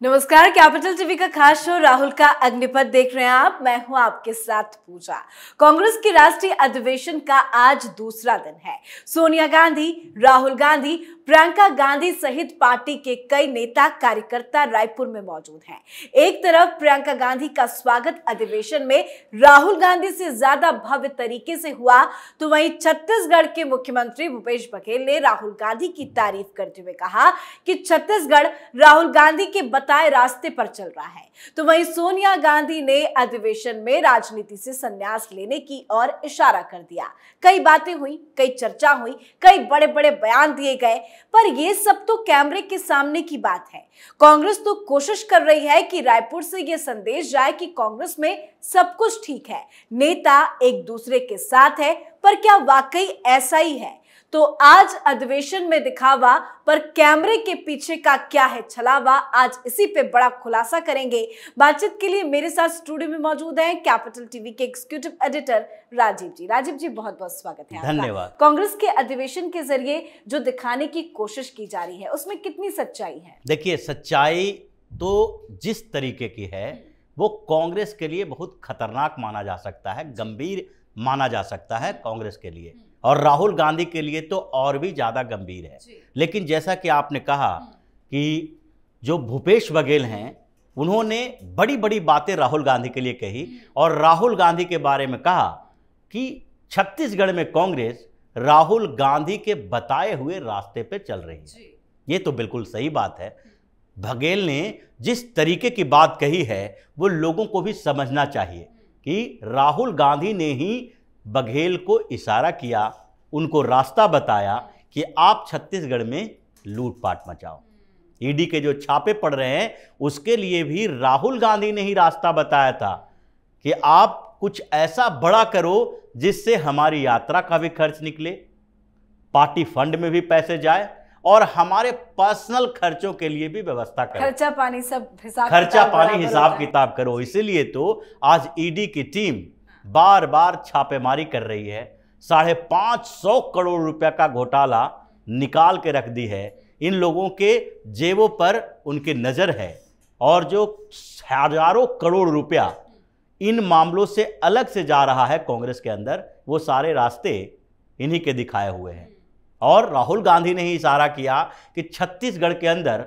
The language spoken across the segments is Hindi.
नमस्कार, कैपिटल टीवी का खास शो राहुल का अग्निपथ देख रहे हैं आप। मैं हूं आपके साथ पूजा। कांग्रेस की राष्ट्रीय अधिवेशन का आज दूसरा दिन है। सोनिया गांधी, राहुल गांधी, प्रियंका गांधी सहित पार्टी के कई नेता कार्यकर्ता रायपुर में मौजूद हैं। एक तरफ प्रियंका गांधी का स्वागत अधिवेशन में राहुल गांधी से ज्यादा भव्य तरीके से हुआ, तो वहीं छत्तीसगढ़ के मुख्यमंत्री भूपेश बघेल ने राहुल गांधी की तारीफ करते हुए कहा कि छत्तीसगढ़ राहुल गांधी के बताए रास्ते पर चल रहा है। तो वहीं सोनिया गांधी ने अधिवेशन में राजनीति से संन्यास लेने की ओर इशारा कर दिया। कई बातें हुई, कई चर्चा हुई, कई बड़े बड़े बयान दिए गए, पर यह सब तो कैमरे के सामने की बात है। कांग्रेस तो कोशिश कर रही है कि रायपुर से यह संदेश जाए कि कांग्रेस में सब कुछ ठीक है, नेता एक दूसरे के साथ है। पर क्या वाकई ऐसा ही है? तो आज अधिवेशन में दिखावा, पर कैमरे के पीछे का क्या है छलावा, आज इसी पे बड़ा खुलासा करेंगे। बातचीत के लिए मेरे साथ स्टूडियो में मौजूद हैं कैपिटल टीवी के एग्जीक्यूटिव एडिटर राजीव जी। राजीव जी, बहुत बहुत स्वागत है आपका। धन्यवाद। कांग्रेस के अधिवेशन के जरिए जो दिखाने की कोशिश की जा रही है, उसमें कितनी सच्चाई है? देखिए, सच्चाई तो जिस तरीके की है वो कांग्रेस के लिए बहुत खतरनाक माना जा सकता है, गंभीर माना जा सकता है कांग्रेस के लिए, और राहुल गांधी के लिए तो और भी ज़्यादा गंभीर है। लेकिन जैसा कि आपने कहा कि जो भूपेश बघेल हैं, उन्होंने बड़ी बड़ी बातें राहुल गांधी के लिए कही और राहुल गांधी के बारे में कहा कि छत्तीसगढ़ में कांग्रेस राहुल गांधी के बताए हुए रास्ते पे चल रही है। ये तो बिल्कुल सही बात है। बघेल ने जिस तरीके की बात कही है वो लोगों को भी समझना चाहिए कि राहुल गांधी ने ही बघेल को इशारा किया, उनको रास्ता बताया कि आप छत्तीसगढ़ में लूटपाट मचाओ। ईडी के जो छापे पड़ रहे हैं उसके लिए भी राहुल गांधी ने ही रास्ता बताया था कि आप कुछ ऐसा बड़ा करो जिससे हमारी यात्रा का भी खर्च निकले, पार्टी फंड में भी पैसे जाए और हमारे पर्सनल खर्चों के लिए भी व्यवस्था करो। खर्चा पानी सब हिसाब किताब करो। इसीलिए तो आज ईडी की टीम बार बार छापेमारी कर रही है। 550 करोड़ रुपया का घोटाला निकाल के रख दी है। इन लोगों के जेबों पर उनकी नज़र है और जो हजारों करोड़ रुपया इन मामलों से अलग से जा रहा है कांग्रेस के अंदर, वो सारे रास्ते इन्हीं के दिखाए हुए हैं। और राहुल गांधी ने ही इशारा किया कि छत्तीसगढ़ के अंदर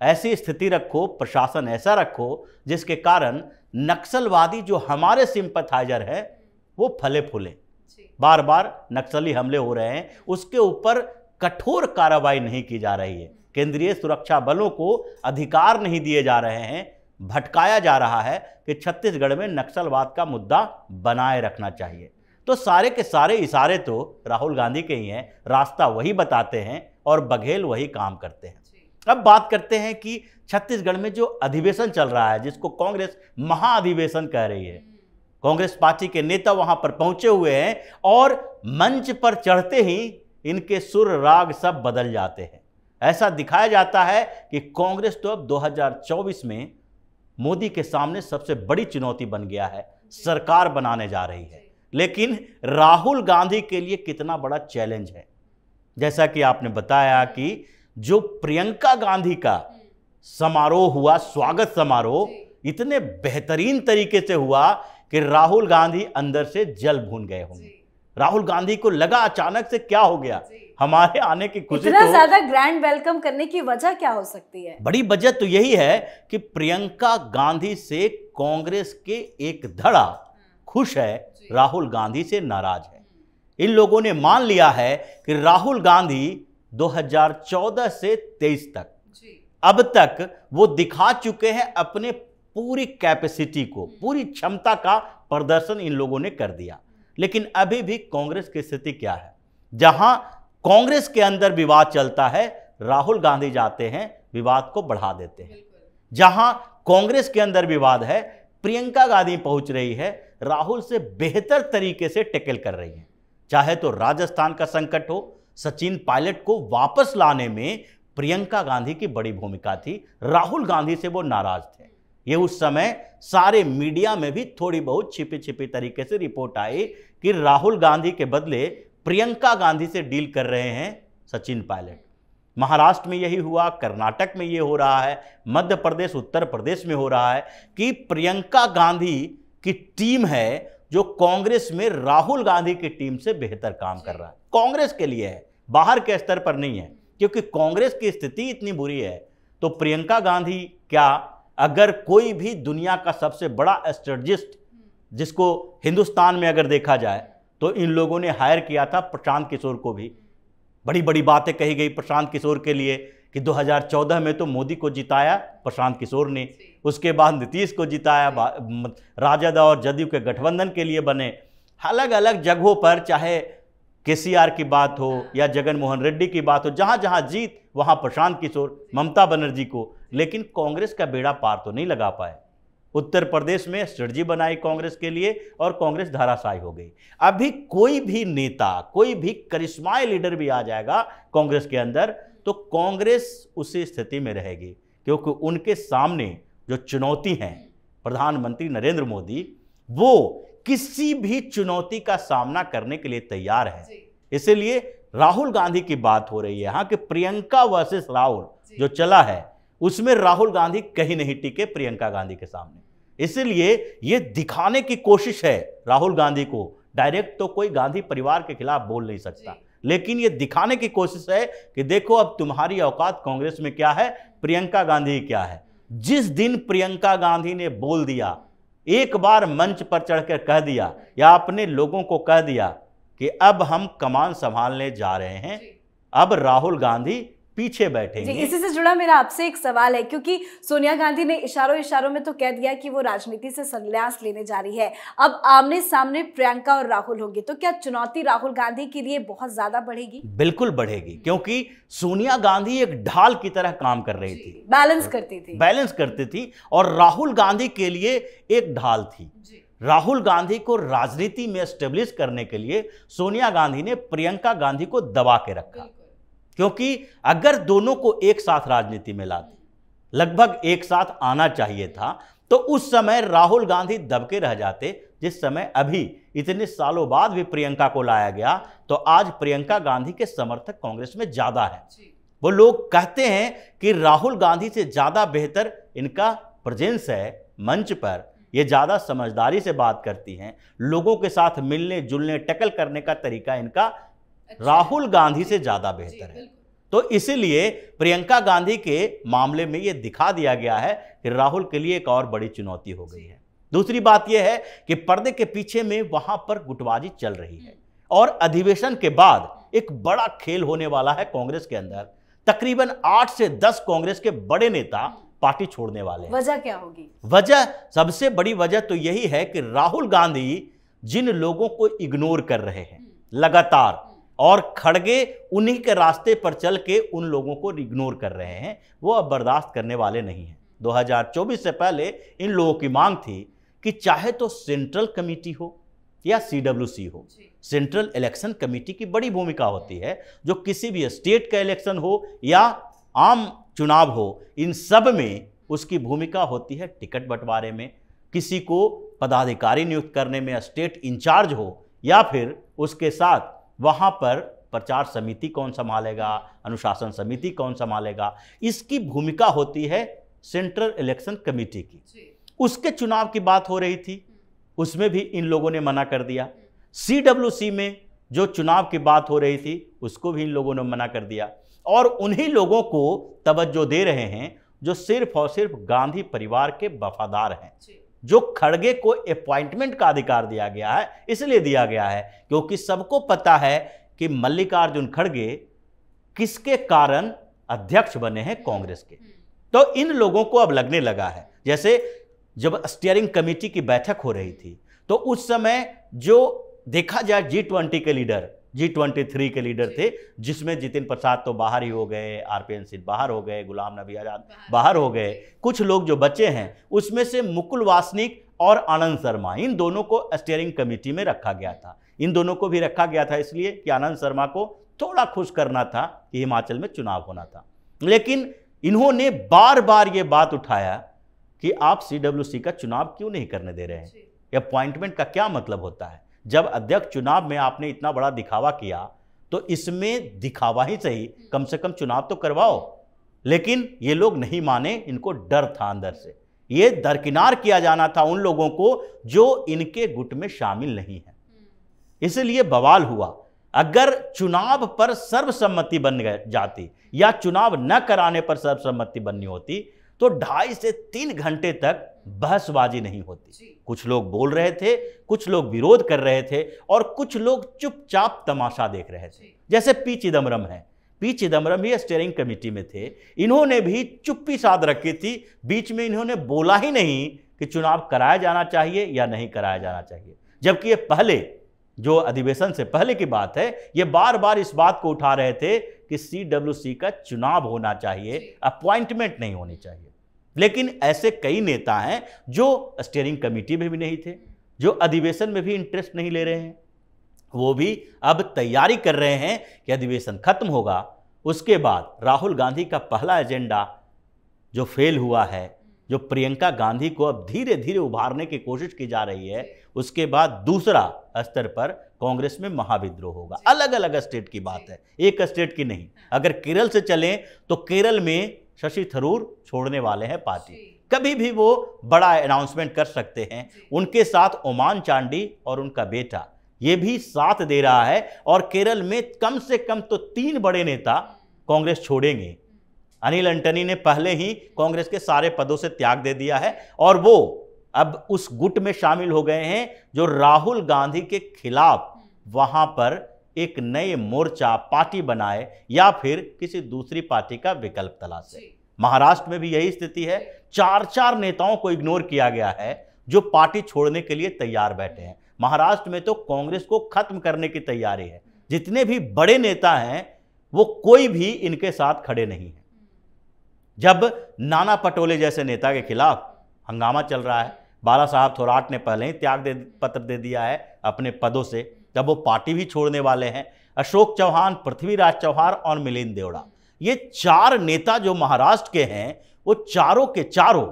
ऐसी स्थिति रखो, प्रशासन ऐसा रखो जिसके कारण नक्सलवादी जो हमारे सिंपथाइजर है वो फले फूले। बार बार नक्सली हमले हो रहे हैं, उसके ऊपर कठोर कार्रवाई नहीं की जा रही है। केंद्रीय सुरक्षा बलों को अधिकार नहीं दिए जा रहे हैं, भटकाया जा रहा है कि छत्तीसगढ़ में नक्सलवाद का मुद्दा बनाए रखना चाहिए। तो सारे के सारे इशारे तो राहुल गांधी के ही हैं, रास्ता वही बताते हैं और बघेल वही काम करते हैं। अब बात करते हैं कि छत्तीसगढ़ में जो अधिवेशन चल रहा है, जिसको कांग्रेस महाअधिवेशन कह रही है, कांग्रेस पार्टी के नेता वहां पर पहुंचे हुए हैं और मंच पर चढ़ते ही इनके सुर राग सब बदल जाते हैं। ऐसा दिखाया जाता है कि कांग्रेस तो अब 2024 में मोदी के सामने सबसे बड़ी चुनौती बन गया है, सरकार बनाने जा रही है। लेकिन राहुल गांधी के लिए कितना बड़ा चैलेंज है। जैसा कि आपने बताया कि जो प्रियंका गांधी का समारोह हुआ, स्वागत समारोह, इतने बेहतरीन तरीके से हुआ कि राहुल गांधी अंदर से जल भून गए होंगे। राहुल गांधी को लगा अचानक से क्या हो गया, हमारे आने की खुशी। इतना ज्यादा ग्रैंड वेलकम करने की वजह क्या हो सकती है? बड़ी वजह तो यही है कि प्रियंका गांधी से कांग्रेस के एक धड़ा खुश है, राहुल गांधी से नाराज है। इन लोगों ने मान लिया है कि राहुल गांधी 2014 से 23 तक अब तक वो दिखा चुके हैं अपने पूरी कैपेसिटी को, पूरी क्षमता का प्रदर्शन इन लोगों ने कर दिया। लेकिन अभी भी कांग्रेस की स्थिति क्या है? जहां कांग्रेस के अंदर विवाद चलता है, राहुल गांधी जाते हैं, विवाद को बढ़ा देते हैं। जहां कांग्रेस के अंदर विवाद है, प्रियंका गांधी पहुंच रही है, राहुल से बेहतर तरीके से टैकल कर रही है। चाहे तो राजस्थान का संकट हो, सचिन पायलट को वापस लाने में प्रियंका गांधी की बड़ी भूमिका थी, राहुल गांधी से वो नाराज थे। ये उस समय सारे मीडिया में भी थोड़ी बहुत छिपी छिपी तरीके से रिपोर्ट आई कि राहुल गांधी के बदले प्रियंका गांधी से डील कर रहे हैं सचिन पायलट। महाराष्ट्र में यही हुआ, कर्नाटक में ये हो रहा है, मध्य प्रदेश, उत्तर प्रदेश में हो रहा है कि प्रियंका गांधी की टीम है जो कांग्रेस में राहुल गांधी की टीम से बेहतर काम कर रहा है। कांग्रेस के लिए है, बाहर के स्तर पर नहीं है, क्योंकि कांग्रेस की स्थिति इतनी बुरी है। तो प्रियंका गांधी क्या, अगर कोई भी दुनिया का सबसे बड़ा स्ट्रेटजिस्ट जिसको हिंदुस्तान में अगर देखा जाए तो इन लोगों ने हायर किया था प्रशांत किशोर को भी। बड़ी बड़ी बातें कही गई प्रशांत किशोर के लिए कि 2014 में तो मोदी को जिताया प्रशांत किशोर ने, उसके बाद नीतीश को जिताया, राजद और जदयू के गठबंधन के लिए बने। अलग अलग जगहों पर चाहे केसीआर की बात हो या जगन मोहन रेड्डी की बात हो, जहां जहां जीत वहां प्रशांत किशोर, ममता बनर्जी को, लेकिन कांग्रेस का बेड़ा पार तो नहीं लगा पाए। उत्तर प्रदेश में स्ट्रेटजी बनाई कांग्रेस के लिए और कांग्रेस धराशायी हो गई। अभी कोई भी नेता, कोई भी करिश्माई लीडर भी आ जाएगा कांग्रेस के अंदर तो कांग्रेस उसी स्थिति में रहेगी, क्योंकि उनके सामने जो चुनौती है प्रधानमंत्री नरेंद्र मोदी, वो किसी भी चुनौती का सामना करने के लिए तैयार है। इसलिए राहुल गांधी की बात हो रही है यहाँ कि प्रियंका वर्सेस राहुल जो चला है उसमें राहुल गांधी कहीं नहीं टिके प्रियंका गांधी के सामने। इसलिए ये दिखाने की कोशिश है राहुल गांधी को, डायरेक्ट तो कोई गांधी परिवार के खिलाफ बोल नहीं सकता, लेकिन ये दिखाने की कोशिश है कि देखो अब तुम्हारी औकात कांग्रेस में क्या है, प्रियंका गांधी क्या है। जिस दिन प्रियंका गांधी ने बोल दिया, एक बार मंच पर चढ़कर कह दिया या अपने लोगों को कह दिया कि अब हम कमान संभालने जा रहे हैं, अब राहुल गांधी पीछे बैठेंगे। इसी से जुड़ा मेरा आपसे एक सवाल है, क्योंकि सोनिया गांधी ने इशारों में तो कह दिया कि वो राजनीति से संन्यास लेने जा रही है। अब आमने सामने प्रियंका और राहुल होंगे, तो क्या चुनौती राहुल गांधी के लिए बहुत ज्यादा बढ़ेगी? बिल्कुल बढ़ेगी, क्योंकि सोनिया गांधी एक ढाल की तरह काम कर रही थी, बैलेंस करती थी और राहुल गांधी के लिए एक ढाल थी। राहुल गांधी को राजनीति में एस्टेब्लिश करने के लिए सोनिया गांधी ने प्रियंका गांधी को दबा के रखा, क्योंकि अगर दोनों को एक साथ राजनीति में लाती, लगभग एक साथ आना चाहिए था, तो उस समय राहुल गांधी दबके रह जाते। जिस समय अभी इतने सालों बाद भी प्रियंका को लाया गया, तो आज प्रियंका गांधी के समर्थक कांग्रेस में ज्यादा है। वो लोग कहते हैं कि राहुल गांधी से ज्यादा बेहतर इनका प्रेजेंस है मंच पर, ये ज्यादा समझदारी से बात करती हैं, लोगों के साथ मिलने जुलने टैकल करने का तरीका इनका राहुल गांधी से ज्यादा बेहतर है। तो इसीलिए प्रियंका गांधी के मामले में यह दिखा दिया गया है कि राहुल के लिए एक और बड़ी चुनौती हो गई है। दूसरी बात यह है कि पर्दे के पीछे में वहां पर गुटबाजी चल रही है और अधिवेशन के बाद एक बड़ा खेल होने वाला है कांग्रेस के अंदर। तकरीबन 8 से 10 कांग्रेस के बड़े नेता पार्टी छोड़ने वाले हैं। वजह क्या होगी? वजह, सबसे बड़ी वजह तो यही है कि राहुल गांधी जिन लोगों को इग्नोर कर रहे हैं लगातार, और खड़गे उन्हीं के रास्ते पर चल के उन लोगों को इग्नोर कर रहे हैं, वो अब बर्दाश्त करने वाले नहीं हैं। 2024 से पहले इन लोगों की मांग थी कि चाहे तो सेंट्रल कमेटी हो या सीडब्ल्यूसी हो, सेंट्रल इलेक्शन कमेटी की बड़ी भूमिका होती है, जो किसी भी स्टेट का इलेक्शन हो या आम चुनाव हो, इन सब में उसकी भूमिका होती है टिकट बंटवारे में, किसी को पदाधिकारी नियुक्त करने में, स्टेट इंचार्ज हो, या फिर उसके साथ वहां पर प्रचार समिति कौन संभालेगा, अनुशासन समिति कौन संभालेगा, इसकी भूमिका होती है सेंट्रल इलेक्शन कमेटी की। उसके चुनाव की बात हो रही थी, उसमें भी इन लोगों ने मना कर दिया। सीडब्ल्यूसी में जो चुनाव की बात हो रही थी, उसको भी इन लोगों ने मना कर दिया, और उन्हीं लोगों को तवज्जो दे रहे हैं जो सिर्फ और सिर्फ गांधी परिवार के वफादार हैं। जो खड़गे को अपॉइंटमेंट का अधिकार दिया गया है, इसलिए दिया गया है क्योंकि सबको पता है कि मल्लिकार्जुन खड़गे किसके कारण अध्यक्ष बने हैं कांग्रेस के। तो इन लोगों को अब लगने लगा है, जैसे जब स्टीयरिंग कमेटी की बैठक हो रही थी तो उस समय जो देखा जाए G20 के लीडर, G23 के लीडर थे, जिसमें जितिन प्रसाद तो बाहर ही हो गए, RPN सिंह बाहर हो गए, गुलाम नबी आजाद बाहर हो गए, कुछ लोग जो बचे हैं उसमें से मुकुल वासनिक और आनंद शर्मा, इन दोनों को स्टीयरिंग कमेटी में रखा गया था। इन दोनों को भी रखा गया था इसलिए कि आनंद शर्मा को थोड़ा खुश करना था कि हिमाचल में चुनाव होना था। लेकिन इन्होंने बार बार ये बात उठाया कि आप CWC का चुनाव क्यों नहीं करने दे रहे हैं, अपॉइंटमेंट का क्या मतलब होता है। जब अध्यक्ष चुनाव में आपने इतना बड़ा दिखावा किया तो इसमें दिखावा ही सही, कम से कम चुनाव तो करवाओ। लेकिन ये लोग नहीं माने, इनको डर था अंदर से, ये दरकिनार किया जाना था उन लोगों को जो इनके गुट में शामिल नहीं है, इसलिए बवाल हुआ। अगर चुनाव पर सर्वसम्मति बन जाती या चुनाव न कराने पर सर्वसम्मति बननी होती तो 2.5 से 3 घंटे तक बहसबाजी नहीं होती। कुछ लोग बोल रहे थे, कुछ लोग विरोध कर रहे थे और कुछ लोग चुपचाप तमाशा देख रहे थे। जैसे पी चिदम्बरम है, पी चिदम्बरम भी स्टीयरिंग कमेटी में थे, इन्होंने भी चुप्पी साध रखी थी, बीच में इन्होंने बोला ही नहीं कि चुनाव कराया जाना चाहिए या नहीं कराया जाना चाहिए। जबकि ये पहले, जो अधिवेशन से पहले की बात है, ये बार बार इस बात को उठा रहे थे कि CWC का चुनाव होना चाहिए, अपॉइंटमेंट नहीं होनी चाहिए। लेकिन ऐसे कई नेता हैं जो स्टीयरिंग कमेटी में भी नहीं थे, जो अधिवेशन में भी इंटरेस्ट नहीं ले रहे हैं, वो भी अब तैयारी कर रहे हैं कि अधिवेशन खत्म होगा, उसके बाद राहुल गांधी का पहला एजेंडा जो फेल हुआ है, जो प्रियंका गांधी को अब धीरे धीरे उभारने की कोशिश की जा रही है, उसके बाद दूसरा स्तर पर कांग्रेस में महाविद्रोह होगा। अलग अलग स्टेट की बात है, एक स्टेट की नहीं। अगर केरल से चलें तो केरल में शशि थरूर छोड़ने वाले हैं पार्टी, कभी भी वो बड़ा अनाउंसमेंट कर सकते हैं। उनके साथ ओमान चांडी और उनका बेटा ये भी साथ दे रहा है और केरल में कम से कम तो 3 बड़े नेता कांग्रेस छोड़ेंगे। अनिल अंटनी ने पहले ही कांग्रेस के सारे पदों से त्याग दे दिया है और वो अब उस गुट में शामिल हो गए हैं जो राहुल गांधी के खिलाफ वहां पर एक नए मोर्चा पार्टी बनाए या फिर किसी दूसरी पार्टी का विकल्प तलाशे। महाराष्ट्र में भी यही स्थिति है, 4 नेताओं को इग्नोर किया गया है जो पार्टी छोड़ने के लिए तैयार बैठे हैं। महाराष्ट्र में तो कांग्रेस को खत्म करने की तैयारी है, जितने भी बड़े नेता हैं वो कोई भी इनके साथ खड़े नहीं है। जब नाना पटोले जैसे नेता के खिलाफ हंगामा चल रहा है, बाला साहब थोराट ने पहले ही पत्र दे दिया है अपने पदों से, जब वो पार्टी भी छोड़ने वाले हैं। अशोक चौहान, पृथ्वीराज चौहान और मिलिंद देवड़ा, ये 4 नेता जो महाराष्ट्र के हैं, वो चारों के चारों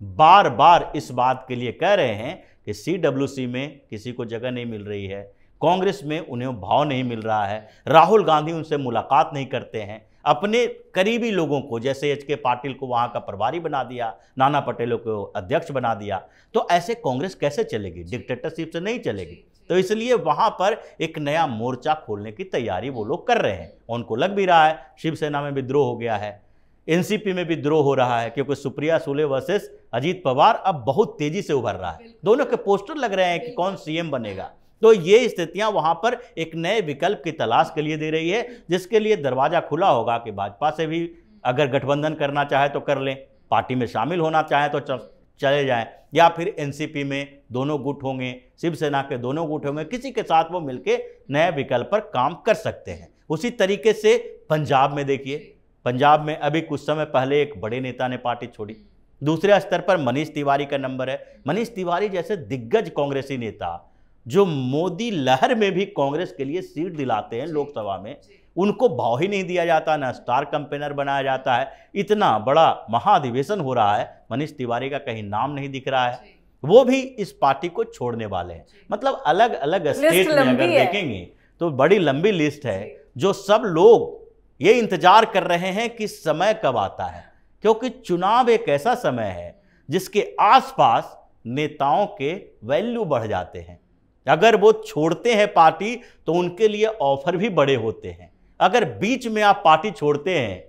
बार बार इस बात के लिए कह रहे हैं कि CWC में किसी को जगह नहीं मिल रही है, कांग्रेस में उन्हें भाव नहीं मिल रहा है, राहुल गांधी उनसे मुलाकात नहीं करते हैं। अपने करीबी लोगों को, जैसे HK पाटिल को वहां का प्रभारी बना दिया, नाना पटेल को अध्यक्ष बना दिया, तो ऐसे कांग्रेस कैसे चलेगी? डिक्टेटरशिप से नहीं चलेगी। तो इसलिए वहां पर एक नया मोर्चा खोलने की तैयारी वो लोग कर रहे हैं। उनको लग भी रहा है शिवसेना में विद्रोह हो गया है, NCP में विद्रोह हो रहा है, क्योंकि सुप्रिया सुले वर्सेस अजीत पवार अब बहुत तेजी से उभर रहा है। दोनों के पोस्टर लग रहे हैं कि कौन CM बनेगा। तो ये स्थितियां वहां पर एक नए विकल्प की तलाश के लिए दे रही है, जिसके लिए दरवाजा खुला होगा कि भाजपा से भी अगर गठबंधन करना चाहे तो कर लें, पार्टी में शामिल होना चाहे तो चले जाएं, या फिर NCP में दोनों गुट होंगे, शिवसेना के दोनों गुट होंगे, किसी के साथ वो मिलके नए विकल्प पर काम कर सकते हैं। उसी तरीके से पंजाब में देखिए, पंजाब में अभी कुछ समय पहले एक बड़े नेता ने पार्टी छोड़ी। दूसरे स्तर पर मनीष तिवारी का नंबर है। मनीष तिवारी जैसे दिग्गज कांग्रेसी नेता जो मोदी लहर में भी कांग्रेस के लिए सीट दिलाते हैं लोकसभा में, उनको भाव ही नहीं दिया जाता, ना स्टार कैंपेनर बनाया जाता है। इतना बड़ा महाधिवेशन हो रहा है, मनीष तिवारी का कहीं नाम नहीं दिख रहा है। वो भी इस पार्टी को छोड़ने वाले हैं। मतलब अलग अलग स्टेट में अगर देखेंगे तो बड़ी लंबी लिस्ट है, जो सब लोग ये इंतजार कर रहे हैं कि समय कब आता है, क्योंकि चुनाव एक ऐसा समय है जिसके आसपास नेताओं के वैल्यू बढ़ जाते हैं। अगर वो छोड़ते हैं पार्टी तो उनके लिए ऑफर भी बड़े होते हैं। अगर बीच में आप पार्टी छोड़ते हैं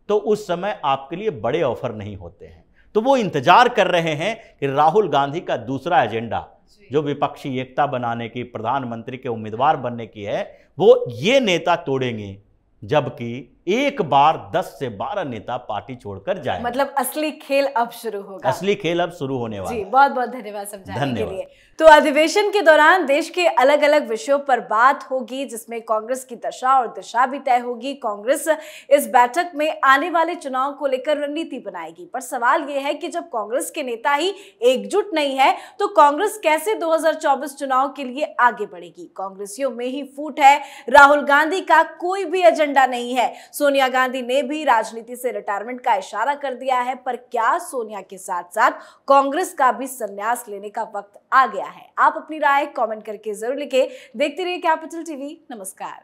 तो उस समय आपके लिए बड़े ऑफर नहीं होते हैं। तो वो इंतजार कर रहे हैं कि राहुल गांधी का दूसरा एजेंडा, जो विपक्षी एकता बनाने की, प्रधानमंत्री के उम्मीदवार बनने की है, वो ये नेता तोड़ेंगे, जबकि एक बार 10 से 12 नेता पार्टी छोड़कर जाए। मतलब असली खेल अब शुरू होगा। असली खेल अब शुरू होने वाला है। जी, बहुत बहुत धन्यवाद समझाने के लिए। तो अधिवेशन के दौरान देश के अलग अलग विषयों पर बात होगी, जिसमें कांग्रेस की दशा और दिशा भी तय होगी। कांग्रेस इस बैठक में आने वाले चुनाव को लेकर रणनीति बनाएगी। पर सवाल यह है कि जब कांग्रेस के नेता ही एकजुट नहीं है तो कांग्रेस कैसे 2024 चुनाव के लिए आगे बढ़ेगी? कांग्रेसियों में ही फूट है, राहुल गांधी का कोई भी एजेंडा नहीं है। सोनिया गांधी ने भी राजनीति से रिटायरमेंट का इशारा कर दिया है, पर क्या सोनिया के साथ साथ कांग्रेस का भी संन्यास लेने का वक्त आ गया है? आप अपनी राय कमेंट करके जरूर लिखें। देखते रहिए कैपिटल टीवी। नमस्कार।